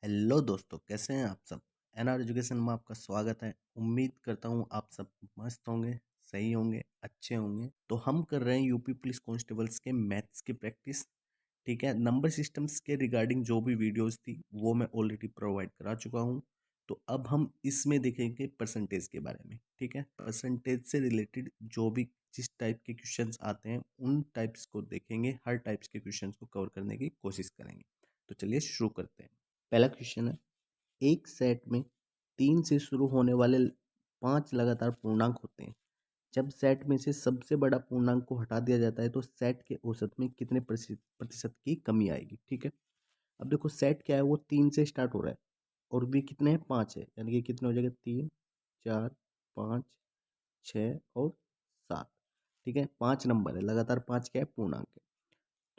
Hello दोस्तों, कैसे हैं आप सब। एनआर एजुकेशन में आपका स्वागत है। उम्मीद करता हूँ आप सब मस्त होंगे, सही होंगे, अच्छे होंगे। तो हम कर रहे हैं यूपी पुलिस कांस्टेबल्स के मैथ्स की प्रैक्टिस। ठीक है, नंबर सिस्टम्स के रिगार्डिंग जो भी वीडियोस थी वो मैं ऑलरेडी प्रोवाइड करा चुका हूँ। तो अब हम इसमें देखेंगे परसेंटेज के बारे में। ठीक है, परसेंटेज से रिलेटेड जो भी जिस टाइप के क्वेश्चंस आते हैं उन टाइप्स को देखेंगे, हर टाइप्स के क्वेश्चंस को कवर करने की कोशिश करेंगे। तो चलिए शुरू करते हैं। पहला क्वेश्चन है, एक सेट में 3 से शुरू होने वाले 5 लगातार पूर्णांक होते हैं। जब सेट में से सबसे बड़ा पूर्णांक को हटा दिया जाता है तो सेट के औसत में कितने प्रतिशत की कमी आएगी। ठीक है, अब देखो सेट क्या है, वो 3 से स्टार्ट हो रहा है और भी कितने हैं, 5 है, यानी कि कितने हो जाएगा, 3, 4, 5, 6 और 7। ठीक है, 5 नंबर है, लगातार 5 क्या है, पूर्णांक है।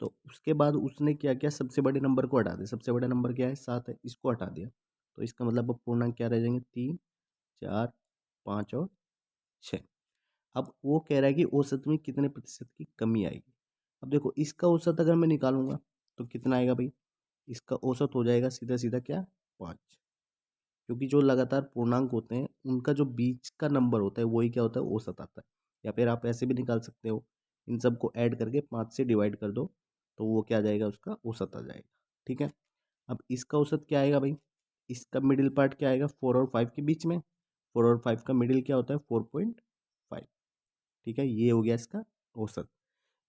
तो उसके बाद उसने क्या किया, सबसे बड़े नंबर को हटा दिया। सबसे बड़ा नंबर क्या है, 7 है, इसको हटा दिया। तो इसका मतलब अब पूर्णांक क्या रह जाएंगे, 3, 4, 5 और 6। अब वो कह रहा है कि औसत में कितने प्रतिशत की कमी आएगी। अब देखो इसका औसत अगर मैं निकालूंगा तो कितना आएगा भाई, इसका औसत हो जाएगा सीधा सीधा क्या, 5। क्योंकि जो लगातार पूर्णांक होते हैं उनका जो बीच का नंबर होता है वही क्या होता है, औसत आता है। या फिर आप ऐसे भी निकाल सकते हो, इन सबको ऐड करके 5 से डिवाइड कर दो तो वो क्या आ जाएगा, उसका औसत आ जाएगा। ठीक है, अब इसका औसत क्या आएगा भाई, इसका मिडिल पार्ट क्या आएगा, 4 और 5 के बीच में। 4 और 5 का मिडिल क्या होता है, 4.5। ठीक है, ये हो गया इसका औसत।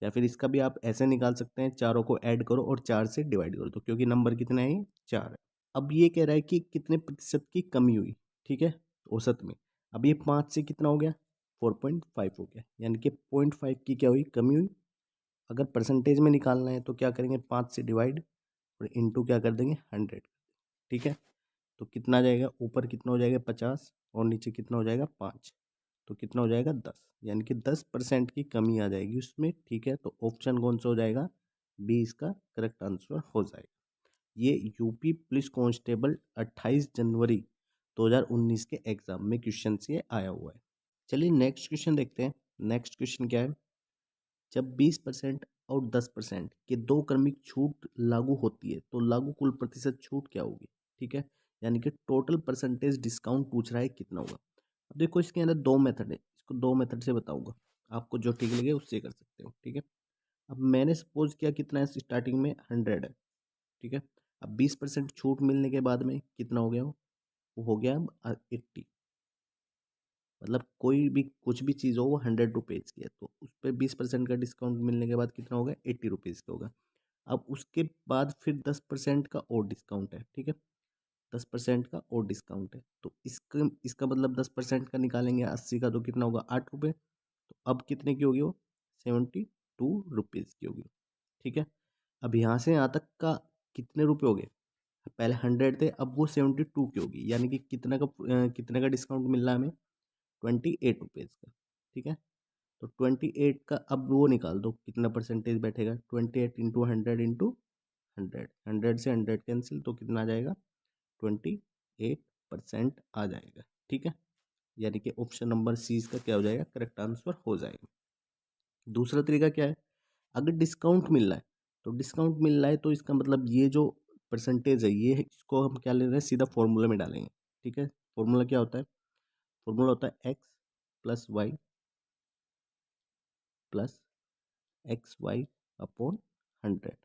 या फिर इसका भी आप ऐसे निकाल सकते हैं, चारों को ऐड करो और 4 से डिवाइड कर दो, क्योंकि नंबर कितना है, 4 है। अब ये कह रहा है कि कितने प्रतिशत की कमी हुई। ठीक है, औसत में। अब ये 5 से कितना हो गया, 4.5 हो गया, यानी कि 0.5 की क्या हुई, कमी हुई। अगर परसेंटेज में निकालना है तो क्या करेंगे, 5 से डिवाइड और इंटू क्या कर देंगे, 100। ठीक है, तो कितना आ जाएगा, ऊपर कितना हो जाएगा, 50 और नीचे कितना हो जाएगा, 5। तो कितना हो जाएगा, 10, यानी कि 10% की कमी आ जाएगी उसमें। ठीक है, तो ऑप्शन कौन सा हो जाएगा, बी इसका करेक्ट आंसर हो जाएगा। ये यूपी पुलिस कांस्टेबल 28 जनवरी 2019 के एग्जाम में क्वेश्चन से आया हुआ है। चलिए नेक्स्ट क्वेश्चन देखते हैं। नेक्स्ट क्वेश्चन क्या है, जब 20% और 10% के दो क्रमिक छूट लागू होती है तो लागू कुल प्रतिशत छूट क्या होगी। ठीक है, यानी कि टोटल परसेंटेज डिस्काउंट पूछ रहा है कितना होगा। अब देखो इसके अंदर दो मेथड है, इसको दो मेथड से बताऊंगा, आपको जो ठीक लगे उससे कर सकते हो। ठीक है, अब मैंने सपोज किया कितना है, स्टार्टिंग में 100 है। ठीक है, अब 20% छूट मिलने के बाद में कितना हो गया, वो हो गया अब 80। मतलब कोई भी कुछ भी चीज़ हो वो 100 रुपीज़ की है तो उस पर 20% का डिस्काउंट मिलने के बाद कितना होगा, 80 रुपीज़ का होगा। अब उसके बाद फिर 10% का और डिस्काउंट है। ठीक है, 10% का और डिस्काउंट है, तो इसका इसका मतलब 10% का निकालेंगे 80 का, तो कितना होगा, 8 रुपये। तो अब कितने की होगी वो, 72 रुपीज़ की होगी। ठीक है, अब यहाँ से यहाँ तक का कितने रुपए हो गए, पहले 100 थे, अब वो 72 की होगी, यानी कि कितने का डिस्काउंट मिल रहा है हमें, 28 रुपीज़ का। ठीक है, तो 28 का अब वो निकाल दो कितना परसेंटेज बैठेगा, 28 इंटू 100 100 से 100 कैंसिल, तो कितना आ जाएगा, 28% आ जाएगा। ठीक है, यानी कि ऑप्शन नंबर सी इसका क्या हो जाएगा, करेक्ट आंसर हो जाएगा। दूसरा तरीका क्या है, अगर डिस्काउंट मिल रहा है, तो डिस्काउंट मिल रहा है तो इसका मतलब ये जो परसेंटेज है ये इसको हम क्या ले रहे हैं, सीधा फॉर्मूला में डालेंगे। ठीक है, फॉर्मूला क्या होता है, फॉर्मूला होता है x+y+x y/100।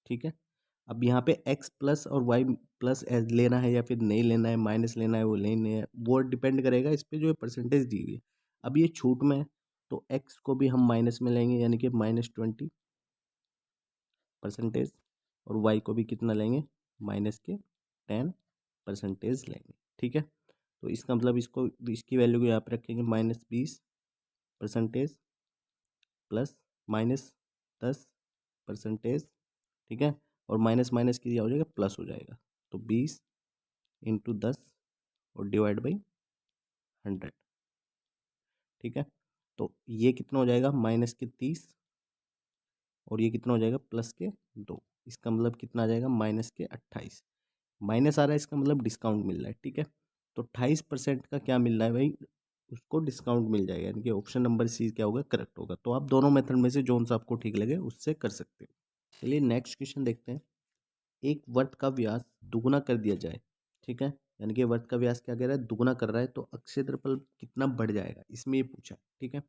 ठीक है, अब यहाँ पे x प्लस और y प्लस लेना है या फिर नहीं लेना है, माइनस लेना है, वो लेना है, वो डिपेंड करेगा इस पे जो परसेंटेज दी हुई है। अब ये छूट में है तो x को भी हम माइनस में लेंगे, यानी कि -20% और y को भी कितना लेंगे, -10% लेंगे। ठीक है, तो इसका मतलब इसको इसकी वैल्यू को यहाँ पे रखेंगे, -20% प्लस -10%। ठीक है, और माइनस माइनस क्या हो जाएगा, प्लस हो जाएगा। तो 20 इंटू 10 और डिवाइड बाई 100। ठीक है, तो ये कितना हो जाएगा, -30 और ये कितना हो जाएगा, +2। इसका मतलब कितना आ जाएगा, -28। माइनस आ रहा है, इसका मतलब डिस्काउंट मिल रहा है। ठीक है, तो 28% का क्या मिल रहा है भाई, उसको डिस्काउंट मिल जाएगा, यानी कि ऑप्शन नंबर सी क्या होगा, करेक्ट होगा। तो आप दोनों मेथड में से जो सा आपको ठीक लगे उससे कर सकते हो। चलिए नेक्स्ट क्वेश्चन देखते हैं। एक वृत्त का व्यास दुगुना कर दिया जाए, ठीक है, यानी कि वृत्त का व्यास क्या कह रहा है, दुगुना कर रहा है, तो अक्ष क्षेत्रफल कितना बढ़ जाएगा, इसमें ये पूछा है, ठीक है।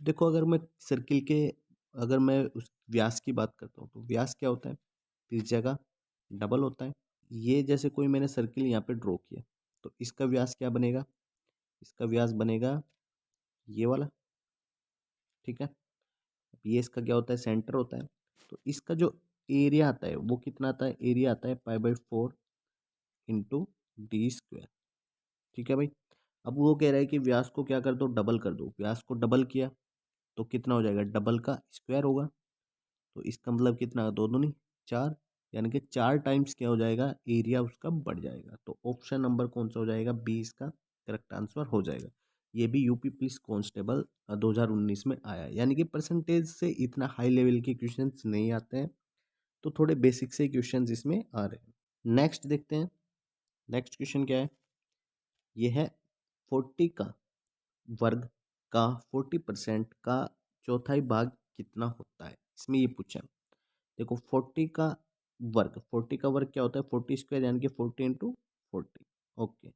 देखो अगर मैं सर्किल के, अगर मैं उस व्यास की बात करता हूँ, तो व्यास क्या होता है, त्रिज्या का डबल होता है। ये जैसे कोई मैंने सर्किल यहाँ पे ड्रॉ किया, तो इसका व्यास क्या बनेगा, इसका व्यास बनेगा ये वाला, ठीक है। ये इसका क्या होता है, सेंटर होता है। तो इसका जो एरिया आता है वो कितना आता है, एरिया आता है π/4 इंटू डी स्क्वायर, ठीक है भाई। अब वो कह रहा है कि व्यास को क्या कर दो, डबल कर दो। व्यास को डबल किया तो कितना हो जाएगा, डबल का स्क्वायर होगा। तो इसका मतलब कितना, दो दूनी चार, यानी कि 4 टाइम्स क्या हो जाएगा, एरिया उसका बढ़ जाएगा। तो ऑप्शन नंबर कौन सा हो जाएगा, बी इसका करेक्ट आंसर हो जाएगा। ये भी यूपी पुलिस कांस्टेबल 2019 में आया है। यानी कि परसेंटेज से इतना हाई लेवल के क्वेश्चंस नहीं आते हैं, तो थोड़े बेसिक से क्वेश्चंस इसमें आ रहे हैं। नेक्स्ट देखते हैं, नेक्स्ट क्वेश्चन क्या है, ये है 40 का वर्ग का 40% का चौथाई भाग कितना होता है, इसमें ये पूछा है। देखो 40 का वर्ग, 40 का वर्ग क्या होता है, 40 स्क्वायर, यानी कि 40 इंटू 40, ओके।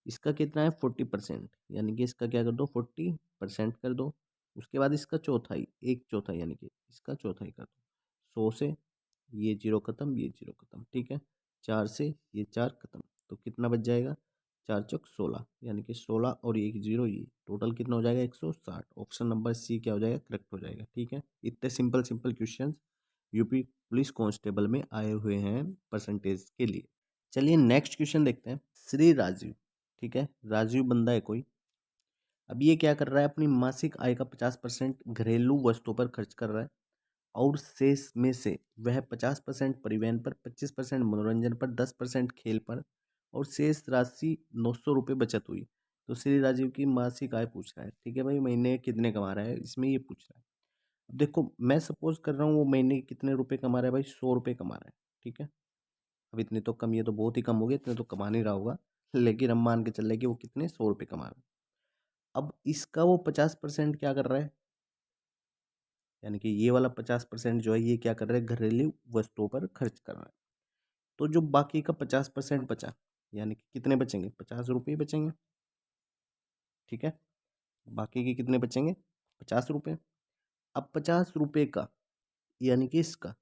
इसका कितना है 40%, यानी कि इसका क्या कर दो, 40% कर दो। उसके बाद इसका चौथाई, एक चौथाई, यानी कि इसका चौथाई कर दो। 100 से ये जीरो खत्म, ये जीरो खत्म, ठीक है। 4 से ये 4 खत्म, तो कितना बच जाएगा, 4 चौक 16, यानी कि 16 और एक जीरो, ये टोटल कितना हो जाएगा, 160। ऑप्शन नंबर सी क्या हो जाएगा, करेक्ट हो जाएगा, ठीक है। इतने simple simple question UP police constable में आए हुए हैं परसेंटेज के लिए। चलिए नेक्स्ट क्वेश्चन देखते हैं। श्री राजीव, ठीक है, राजीव बंदा है कोई। अब ये क्या कर रहा है, अपनी मासिक आय का 50% घरेलू वस्तुओं पर खर्च कर रहा है, और शेष में से वह 50% परिवहन पर, 25% मनोरंजन पर, 10% खेल पर, और शेष राशि 900 रुपये बचत हुई। तो श्री राजीव की मासिक आय पूछ रहा है, ठीक है भाई, महीने कितने कमा रहा है, इसमें ये पूछ रहा है। अब देखो मैं सपोज कर रहा हूँ वो महीने के कितने रुपए कमा रहा है भाई, 100 रुपये कमा रहा है, ठीक है। अब इतने तो कम, ये तो बहुत ही कम हो गए, इतने तो कमा नहीं रहा होगा, लेकिन हम मान के चल रहे कि वो कितने, 100 रुपये कमा रहा है। अब इसका वो 50% क्या कर रहा है, यानी कि ये वाला 50% जो है ये क्या कर रहा है, घरेलू वस्तुओं पर खर्च कर रहा है। तो जो बाकी का 50% बचा, यानी कि कितने बचेंगे, 50 रुपये बचेंगे, ठीक है। बाकी के कितने बचेंगे, 50 रुपये। अब 50 रुपये का, यानी कि इसका,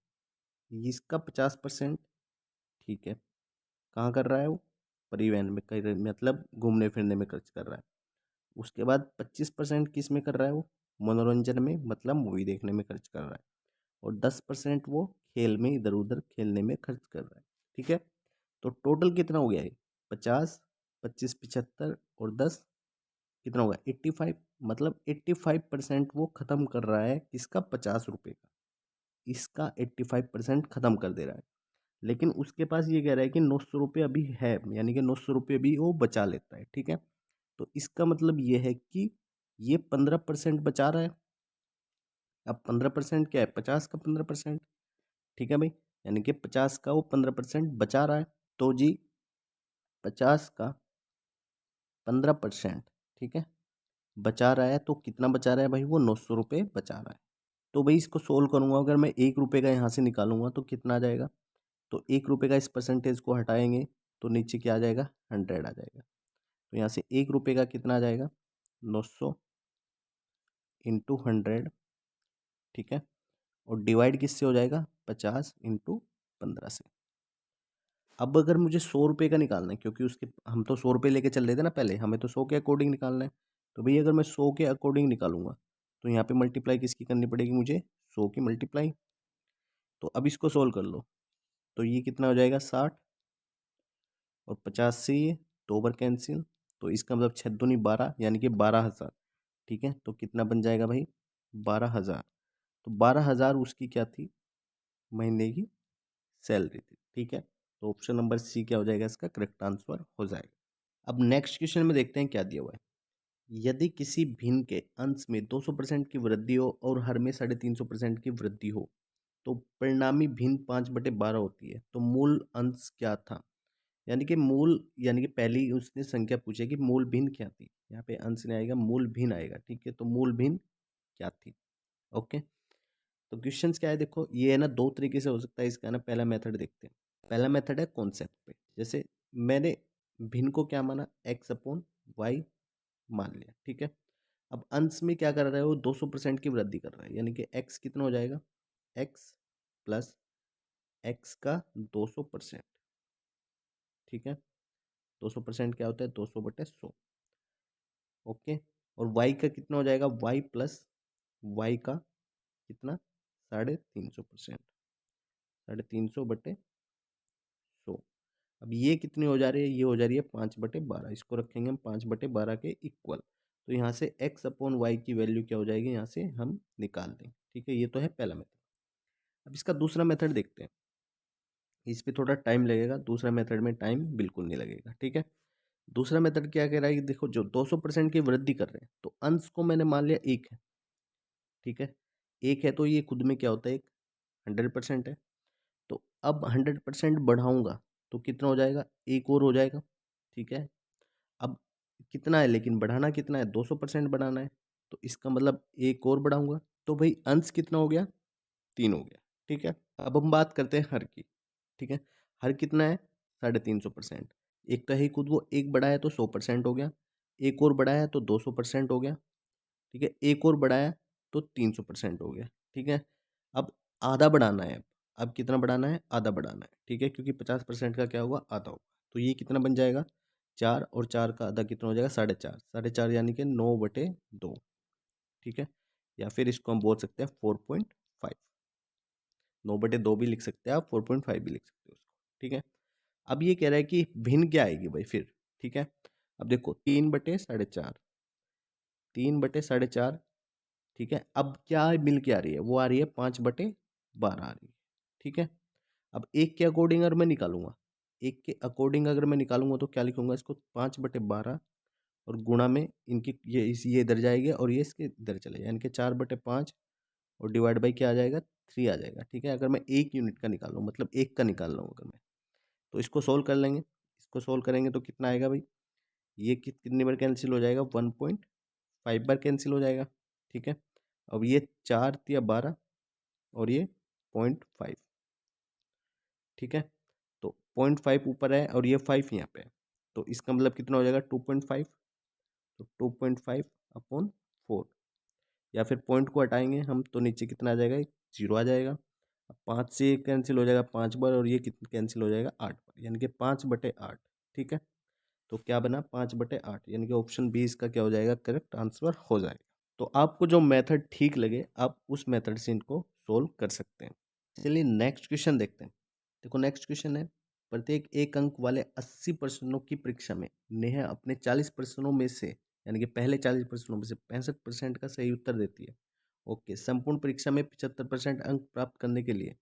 इसका 50%, ठीक है, कहाँ कर रहा है वो, परिवहन में कर, मतलब घूमने फिरने में खर्च कर रहा है। उसके बाद 25% किस में कर रहा है वो, मनोरंजन में, मतलब मूवी देखने में खर्च कर रहा है। और 10% वो खेल में, इधर उधर खेलने में खर्च कर रहा है, ठीक है। तो टोटल कितना हो गया ये, 50, 25, 75 और 10, कितना होगा 85। मतलब 85% वो खत्म कर रहा है, किसका, 50 रुपये का, इसका 85% खत्म कर दे रहा है। लेकिन उसके पास ये कह रहा है कि 900 रुपये अभी है, यानी कि 900 रुपये भी वो बचा लेता है, ठीक है। तो इसका मतलब ये है कि ये 15% बचा रहा है। अब 15% क्या है, 50 का 15%, ठीक है भाई, यानी कि 50 का वो 15% बचा रहा है। तो जी 50 का 15%, ठीक है, बचा रहा है, तो कितना बचा रहा है भाई, वो 900 रुपये बचा रहा है। तो भाई इसको सोल्व करूंगा, अगर मैं 1 रुपये का यहाँ से निकालूंगा तो कितना आ जाएगा, तो 1 रुपये का इस परसेंटेज को हटाएंगे तो नीचे क्या आ जाएगा, 100 आ जाएगा। तो यहाँ से 1 रुपये का कितना आ जाएगा, 900 इंटू 100, ठीक है। और डिवाइड किससे हो जाएगा, 50 इंटू 15 से। अब अगर मुझे 100 रुपये का निकालना है, क्योंकि उसके हम तो 100 रुपये लेके चल रहे थे ना पहले, हमें तो 100 के अकॉर्डिंग निकालना है। तो भैया अगर मैं 100 के अकॉर्डिंग निकालूंगा, तो यहाँ पे मल्टीप्लाई किसकी करनी पड़ेगी मुझे, 100 की मल्टीप्लाई। तो अब इसको सोल्व कर लो, तो ये कितना हो जाएगा, 60, और 50 से ये 2 बार कैंसिल, तो इसका मतलब 6 दूनी 12, यानी कि 12,000, ठीक है। तो कितना बन जाएगा भाई, 12,000। तो 12,000 उसकी क्या थी, महीने की सैलरी थी, ठीक है। तो ऑप्शन नंबर सी क्या हो जाएगा, इसका करेक्ट आंसर हो जाएगा। अब नेक्स्ट क्वेश्चन में देखते हैं क्या दिया हुआ है। यदि किसी भिन्न के अंश में 200% की वृद्धि हो और हर में 350% की वृद्धि हो, तो परिणामी भिन्न 5/12 होती है, तो मूल अंश क्या था। यानी कि मूल, यानी कि पहली उसने संख्या पूछी है कि मूल भिन्न क्या थी, यहाँ पे अंश नहीं आएगा, मूल भिन्न आएगा, ठीक है। तो मूल भिन्न क्या थी, ओके। तो क्वेश्चंस क्या है, देखो ये है ना, दो तरीके से हो सकता है इसका, है ना। पहला मेथड देखते हैं, पहला मेथड है कॉन्सेप्ट पे, जैसे मैंने भिन्न को क्या माना, एक्स अपॉन वाई मान लिया, ठीक है। अब अंश में क्या कर रहा है वो, 200% की वृद्धि कर रहा है, यानी कि एक्स कितना हो जाएगा, एक्स प्लस एक्स का 200%, ठीक है। 200% क्या होता है, 200/100, ओके। और वाई का कितना हो जाएगा, वाई प्लस वाई का कितना, 350%, 350/100। अब ये कितनी हो जा रही है, ये हो जा रही है 5/12, इसको रखेंगे हम 5/12 के इक्वल। तो यहाँ से x अपॉन वाई की वैल्यू क्या हो जाएगी, यहाँ से हम निकाल देंगे, ठीक है। ये तो है पहला मेथड। अब इसका दूसरा मेथड देखते हैं, इस पे थोड़ा टाइम लगेगा, दूसरा मेथड में टाइम बिल्कुल नहीं लगेगा, ठीक है। दूसरा मेथड क्या कह रहा है कि देखो जो 200% की वृद्धि कर रहे हैं, तो अंश को मैंने मान लिया एक है, ठीक है। एक है तो ये खुद में क्या होता है, एक 100% है। तो अब 100% बढ़ाऊंगा तो कितना हो जाएगा, एक और हो जाएगा, ठीक है। अब कितना है, लेकिन बढ़ाना कितना है, 200% बढ़ाना है, तो इसका मतलब एक और बढ़ाऊंगा, तो भाई अंश कितना हो गया, 3 हो गया, ठीक है। अब हम बात करते हैं हर की, ठीक है। हर कितना है, 350%। एक तो है ही खुद, वो एक बढ़ाया तो 100% हो गया, एक और बढ़ाया तो 200% हो गया, ठीक है। एक और बढ़ाया तो 300% हो गया, ठीक है। अब आधा बढ़ाना है, अब कितना बढ़ाना है, आधा बढ़ाना है, ठीक है, क्योंकि 50% का क्या हुआ, आधा होगा। तो ये कितना बन जाएगा, 4, और 4 का आधा कितना हो जाएगा, 4.5, 4.5 यानी कि 9/2, ठीक है। या फिर इसको हम बोल सकते हैं 4.5, 9/2 भी लिख सकते हैं आप, 4.5 भी लिख सकते हो उसको, ठीक है। अब ये कह रहा है कि भिन्न क्या आएगी भाई फिर, ठीक है। अब देखो 3/4.5, 3/4.5, ठीक है। अब क्या मिल के आ रही है, वो आ रही है 5/12 आ रही है, ठीक है। अब एक के अकॉर्डिंग अगर मैं निकालूंगा, एक के अकॉर्डिंग अगर मैं निकालूंगा तो क्या लिखूंगा, इसको 5/12 और गुणा में इनकी ये इधर जाएगी और ये इसके इधर चले, यानी कि 4/5 और डिवाइड बाई क्या आ जाएगा, 3 आ जाएगा, ठीक है। अगर मैं एक यूनिट का निकाल लूँ, मतलब एक का निकाल रहा हूँ अगर मैं, तो इसको सोल्व कर लेंगे। इसको सोल्व करेंगे तो कितना आएगा भाई, ये कितनी बार कैंसिल हो जाएगा, 1.5 बार कैंसिल हो जाएगा, ठीक है। अब ये 4 × 12 और ये 0.5, ठीक है। तो 0.5 ऊपर है और ये 5 यहाँ पे है, तो इसका मतलब कितना हो जाएगा, 2.5। तो 2.5/4, या फिर पॉइंट को हटाएंगे हम तो नीचे कितना आ जाएगा, 0 आ जाएगा। अब 5 से कैंसिल हो जाएगा 5 बार, और ये कितना कैंसिल हो जाएगा 8 बार, यानी कि 5/8, ठीक है। तो क्या बना, 5/8, यानी कि ऑप्शन बी इसका क्या हो जाएगा, करेक्ट आंसर हो जाएगा। तो आपको जो मेथड ठीक लगे आप उस मेथड से इनको सोल्व कर सकते हैं। चलिए नेक्स्ट क्वेश्चन देखते हैं। देखो नेक्स्ट क्वेश्चन है, प्रत्येक एक अंक वाले 80 प्रश्नों की परीक्षा में नेहा अपने 40 प्रश्नों में से, यानी कि पहले 40 प्रश्नों में से 65% का सही उत्तर देती है। ओके, संपूर्ण परीक्षा में 75% अंक प्राप्त करने के लिए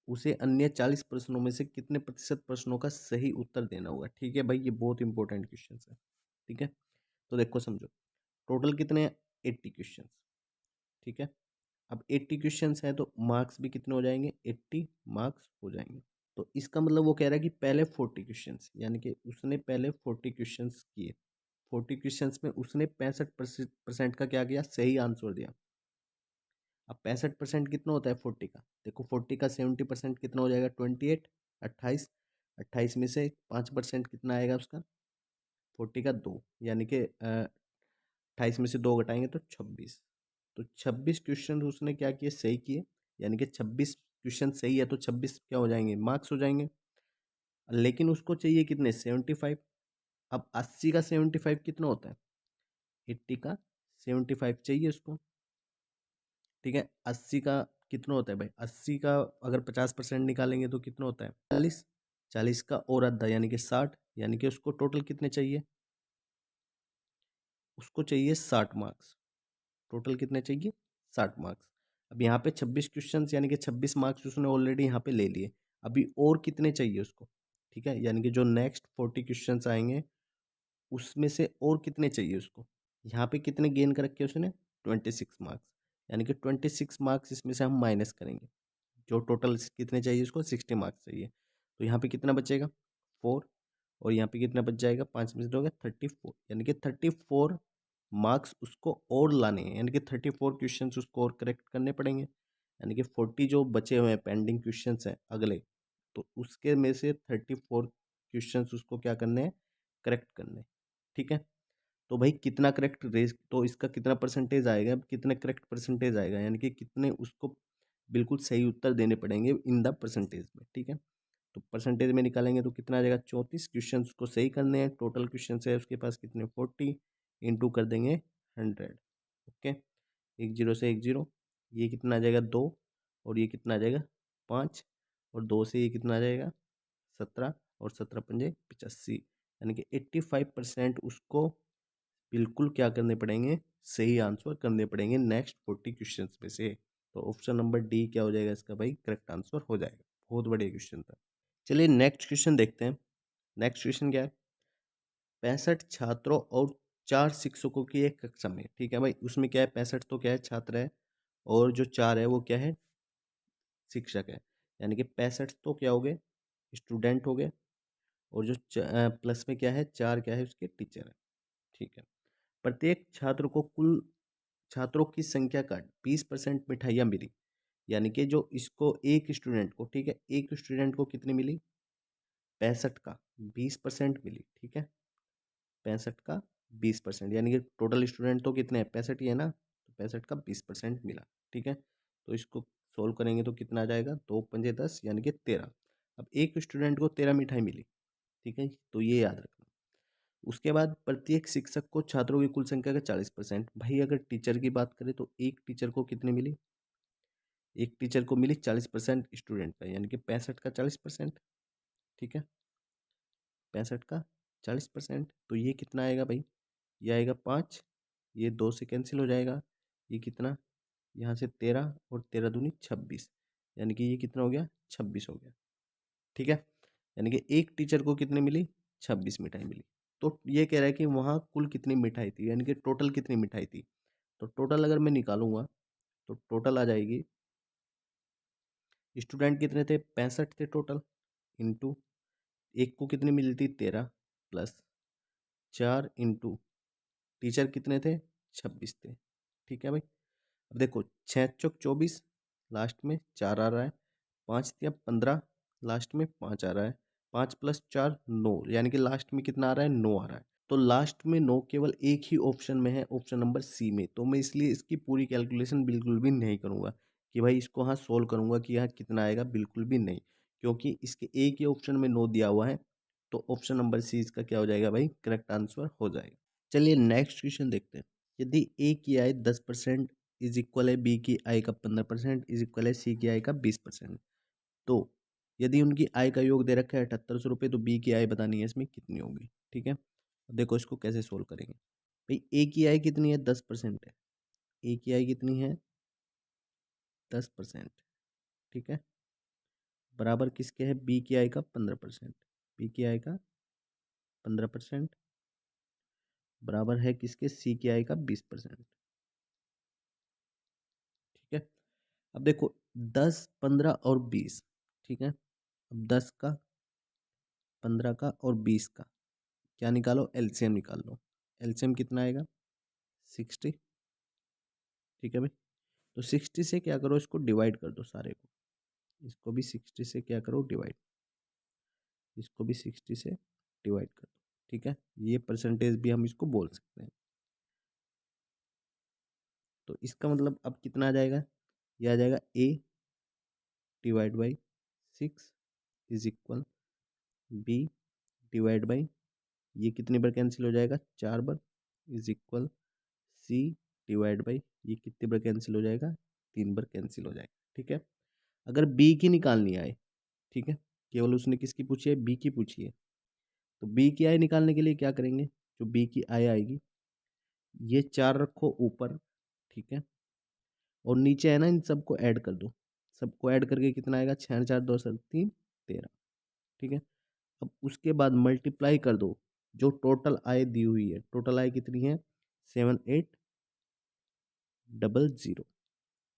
उसे अन्य 40 प्रश्नों में से कितने प्रतिशत प्रश्नों का सही उत्तर देना होगा। ठीक है भाई, ये बहुत इंपॉर्टेंट क्वेश्चन है, ठीक है। तो देखो समझो, टोटल कितने हैं, 80 क्वेश्चन, ठीक है। अब 80 क्वेश्चंस हैं तो मार्क्स भी कितने हो जाएंगे, 80 मार्क्स हो जाएंगे। तो इसका मतलब वो कह रहा है कि पहले 40 क्वेश्चंस, यानी कि उसने पहले 40 क्वेश्चंस किए, 40 क्वेश्चंस में उसने 65% का क्या किया, सही आंसर दिया। अब 65% कितना होता है 40 का, देखो 40 का 70% कितना हो जाएगा, 28, 28, 28 में से 5% कितना आएगा उसका, 40 का 2, यानी कि 28 में से 2 घटाएंगे तो 26। तो 26 क्वेश्चन उसने क्या किए, सही किए, यानी कि 26 क्वेश्चन सही है तो 26 क्या हो जाएंगे, मार्क्स हो जाएंगे। लेकिन उसको चाहिए कितने, 75। अब 80 का 75 कितना होता है, 80 का 75 चाहिए उसको, ठीक है। 80 का कितना होता है भाई, 80 का अगर 50% निकालेंगे तो कितना होता है, 40, 40 का और आधा यानी कि 60, यानी कि उसको टोटल कितने चाहिए, उसको चाहिए 60 मार्क्स। टोटल कितने चाहिए, 60 मार्क्स। अब यहाँ पे 26 क्वेश्चन यानी कि 26 मार्क्स उसने ऑलरेडी यहाँ पे ले लिए, अभी और कितने चाहिए उसको, ठीक है। यानी कि जो नेक्स्ट 40 क्वेश्चन आएंगे उसमें से और कितने चाहिए उसको, यहाँ पे कितने गेन कर रखे उसने, 26 मार्क्स, यानी कि 26 मार्क्स इसमें से हम माइनस करेंगे, जो टोटल कितने चाहिए उसको, 60 मार्क्स चाहिए। तो यहाँ पे कितना बचेगा, 4, और यहाँ पे कितना बच जाएगा, 5 में से 2 हो गया 34, यानी कि 34 मार्क्स उसको और लाने हैं, यानी कि 34 क्वेश्चन उसको और करेक्ट करने पड़ेंगे, यानी कि 40 जो बचे हुए हैं पेंडिंग क्वेश्चन हैं अगले, तो उसके में से 34 क्वेश्चंस उसको क्या करने हैं, करेक्ट करने हैं। ठीक है, तो भाई कितना करेक्ट रेस, तो इसका कितना परसेंटेज आएगा, कितने करेक्ट परसेंटेज आएगा, यानी कि कितने उसको बिल्कुल सही उत्तर देने पड़ेंगे इन द परसेंटेज में। ठीक है, तो परसेंटेज में निकालेंगे तो कितना आ जाएगा, 34 क्वेश्चन उसको सही करने हैं, टोटल क्वेश्चन है उसके पास कितने, 40, इंटू कर देंगे 100। ओके, एक जीरो से एक जीरो, ये कितना आ जाएगा 2, और ये कितना आ जाएगा 5, और 2 से ये कितना आ जाएगा 17, और 17 पंजे 85, यानी कि 85% उसको बिल्कुल क्या करने पड़ेंगे, सही आंसर करने पड़ेंगे नेक्स्ट 40 क्वेश्चन में से। तो ऑप्शन नंबर डी क्या हो जाएगा इसका भाई, करेक्ट आंसर हो जाएगा। बहुत बढ़िया क्वेश्चन था। चलिए नेक्स्ट क्वेश्चन देखते हैं। नेक्स्ट क्वेश्चन क्या है, 65 छात्रों और 4 शिक्षकों की एक कक्षा में। ठीक है भाई, उसमें क्या है, 65 तो क्या है, छात्र है, और जो 4 है वो क्या है, शिक्षक है। यानी कि 65 तो क्या हो गए, स्टूडेंट हो गए, और जो प्लस में क्या है, 4 क्या है, उसके टीचर है। ठीक है, प्रत्येक छात्र को कुल छात्रों की संख्या का 20% मिठाइयाँ मिली। यानी कि जो इसको एक स्टूडेंट को, ठीक है, एक स्टूडेंट को कितनी मिली, 65 का 20% मिली। ठीक है, 65 का 20%, यानी कि टोटल स्टूडेंट तो कितने हैं, 65 ही है ना, तो 65 का 20% मिला। ठीक है, तो इसको सोल्व करेंगे तो कितना आ जाएगा, 2 पंजे 10, यानी कि 13। अब एक स्टूडेंट को 13 मिठाई मिली। ठीक है, तो ये याद रखना। उसके बाद प्रत्येक शिक्षक को छात्रों की कुल संख्या का 40%। भाई अगर टीचर की बात करें तो एक टीचर को कितनी मिली, एक टीचर को मिली 40% स्टूडेंट का, यानी कि 65 का 40%। ठीक है, 65 का 40%, तो ये कितना आएगा भाई, ये आएगा 5, ये 2 से कैंसिल हो जाएगा, ये कितना, यहाँ से 13, और 13 दूनी 26, यानी कि ये कितना हो गया, 26 हो गया। ठीक है, यानी कि एक टीचर को कितनी मिली, 26 मिठाई मिली। तो ये कह रहा है कि वहाँ कुल कितनी मिठाई थी, यानी कि टोटल कितनी मिठाई थी। तो टोटल अगर मैं निकालूंगा तो टोटल आ जाएगी, स्टूडेंट कितने थे, 65 थे टोटल, इंटू एक को कितनी मिली थी, 13, प्लस 4, इंटू टीचर कितने थे, 26 थे। ठीक है भाई, अब देखो 6 चौक 24, लास्ट में 4 आ रहा है, 5 या 15, लास्ट में 5 आ रहा है, 5 प्लस 4 9, यानी कि लास्ट में कितना आ रहा है, 9 आ रहा है। तो लास्ट में 9 केवल एक ही ऑप्शन में है, ऑप्शन नंबर सी में। तो मैं इसलिए इसकी पूरी कैलकुलेशन बिल्कुल भी नहीं करूँगा कि भाई इसको हाँ सोल्व करूँगा कि यहाँ कितना आएगा, बिल्कुल भी नहीं, क्योंकि इसके एक ही ऑप्शन में 9 दिया हुआ है। तो ऑप्शन नंबर सी इसका क्या हो जाएगा भाई, करेक्ट आंसर हो जाएगा। चलिए नेक्स्ट क्वेश्चन देखते हैं। यदि ए की आय 10% इज इक्वल है बी की आय का 15% इज इक्वल है सी की आय का 20%, तो यदि उनकी आय का योग दे रखा है 7800 रुपये, तो बी की आय बतानी है इसमें कितनी होगी। ठीक है, अब देखो इसको कैसे सोल्व करेंगे। भाई ए की आय कितनी है, 10% है, ए की आय कितनी है, 10%। ठीक है, बराबर किसके है, बी की आय का 15%, बी की आय का 15% बराबर है किसके, सी की आय का 20%। ठीक है, अब देखो 10, 15 और 20। ठीक है, अब 10 का, 15 का और 20 का क्या निकालो, एलसीएम निकाल लो। एलसीएम कितना आएगा, 60। ठीक है भाई, तो 60 से क्या करो, इसको डिवाइड कर दो सारे को, इसको भी 60 से क्या करो, डिवाइड, इसको भी 60 से डिवाइड कर दो। ठीक है, ये परसेंटेज भी हम इसको बोल सकते हैं। तो इसका मतलब अब कितना आ जाएगा, ये आ जाएगा A divide by 6 is equal B divide by, ये कितनी बार कैंसिल हो जाएगा, 4 बार, is equal C divide by, ये कितनी बार कैंसिल हो जाएगा, 3 बार कैंसिल हो जाएगा। ठीक है, अगर बी की निकालनी आए, ठीक है, केवल उसने किसकी पूछी है, बी की पूछी है, तो बी की आय निकालने के लिए क्या करेंगे, जो बी की आय आएगी, ये 4 रखो ऊपर। ठीक है, और नीचे है ना, इन सबको ऐड कर दो, सबको ऐड करके कितना आएगा, 6 4 2 7 3 13। ठीक है, अब उसके बाद मल्टीप्लाई कर दो, जो टोटल आय दी हुई है, टोटल आय कितनी है, 7800।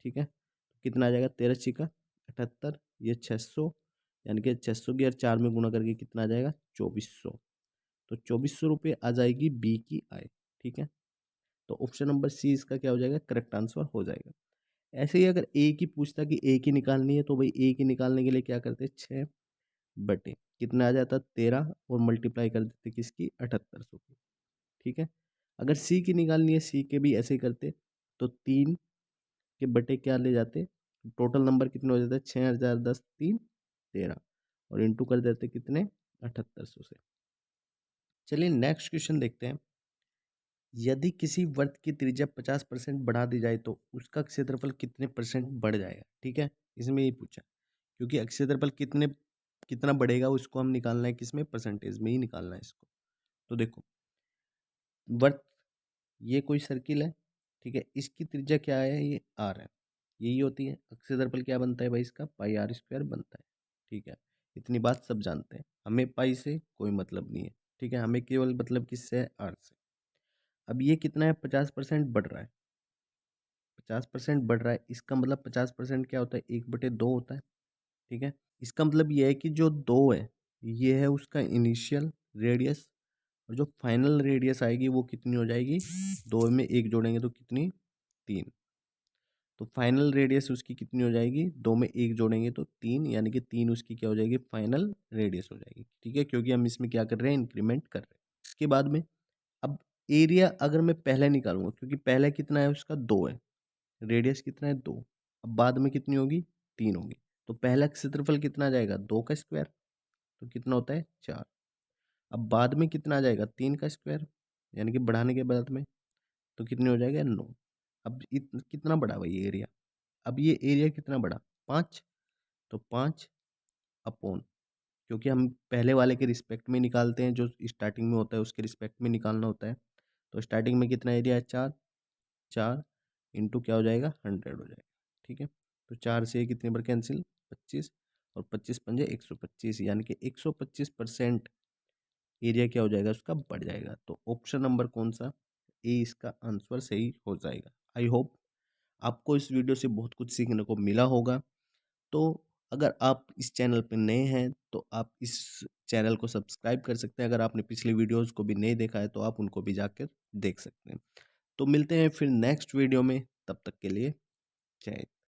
ठीक है, तो कितना आ जाएगा, 13 छिका 78, ये 600, यानी कि 600 की और 4 में गुणा करके कितना आ जाएगा, 2400। तो 2400 रुपये आ जाएगी बी की आय। ठीक है, तो ऑप्शन नंबर सी इसका क्या हो जाएगा, करेक्ट आंसर हो जाएगा। ऐसे ही अगर ए की पूछता कि ए की निकालनी है, तो भाई ए की निकालने के लिए क्या करते हैं, 6 बटे कितना आ जाता 13 और मल्टीप्लाई कर देते किसकी 7800 की। ठीक है, अगर सी की निकालनी है सी के भी ऐसे ही करते, तो 3 के बटे क्या ले जाते, टोटल नंबर कितने हो जाते 6000 10 3 13 और इंटू कर देते कितने 7800 से। चलिए नेक्स्ट क्वेश्चन देखते हैं। यदि किसी वृत्त की त्रिज्या 50% बढ़ा दी जाए तो उसका क्षेत्रफल कितने परसेंट बढ़ जाएगा। ठीक है, इसमें ये पूछा क्योंकि क्षेत्रफल कितना बढ़ेगा उसको हम निकालना है किसमें, परसेंटेज में ही निकालना है इसको। तो देखो वृत्त, ये कोई सर्किल है, ठीक है, इसकी त्रिज्या क्या है, ये आर है, यही होती है। क्षेत्रफल क्या बनता है भाई इसका, पाई आर स्क्वायर बनता है। ठीक है, इतनी बात सब जानते हैं, हमें पाई से कोई मतलब नहीं है। ठीक है, हमें केवल मतलब किससे है, आर से। अब ये कितना है 50% बढ़ रहा है, 50% बढ़ रहा है, इसका मतलब 50% क्या होता है 1/2 होता है। ठीक है, इसका मतलब ये है कि जो 2 है ये है उसका इनिशियल रेडियस, और जो फाइनल रेडियस आएगी वो कितनी हो जाएगी, 2 में 1 जोड़ेंगे तो कितनी 3। तो फाइनल रेडियस उसकी कितनी हो जाएगी, 2 में 1 जोड़ेंगे तो 3, यानी कि 3 उसकी क्या हो जाएगी, फाइनल रेडियस हो जाएगी। ठीक है, क्योंकि हम इसमें क्या कर रहे हैं, इंक्रीमेंट कर रहे हैं। इसके बाद में अब एरिया अगर मैं पहले निकालूंगा, क्योंकि पहले कितना है उसका 2 है, रेडियस कितना है 2, अब बाद में कितनी होगी 3 होगी। तो पहला क्षेत्रफल कितना आ जाएगा 2 का स्क्वायर, तो कितना होता है 4। अब बाद में कितना आ जाएगा 3 का स्क्वायर, यानी कि बढ़ाने के बाद में तो कितने हो जाएगा 9। अब कितना बड़ा भाई एरिया, अब ये एरिया कितना बड़ा 5, तो 5 अपॉन, क्योंकि हम पहले वाले के रिस्पेक्ट में निकालते हैं, जो स्टार्टिंग में होता है उसके रिस्पेक्ट में निकालना होता है। तो स्टार्टिंग में कितना एरिया है 4, 4 इंटू क्या हो जाएगा 100 हो जाएगा। ठीक है, तो 4 से कितने बार कैंसिल 25, और 25 पंजे 125, यानी कि 125% एरिया क्या हो जाएगा उसका बढ़ जाएगा। तो ऑप्शन नंबर कौन सा, ए इसका आंसर सही हो जाएगा। आई होप आपको इस वीडियो से बहुत कुछ सीखने को मिला होगा। तो अगर आप इस चैनल पे नए हैं तो आप इस चैनल को सब्सक्राइब कर सकते हैं। अगर आपने पिछली वीडियोस को भी नहीं देखा है तो आप उनको भी जाकर देख सकते हैं। तो मिलते हैं फिर नेक्स्ट वीडियो में, तब तक के लिए जय हिंद।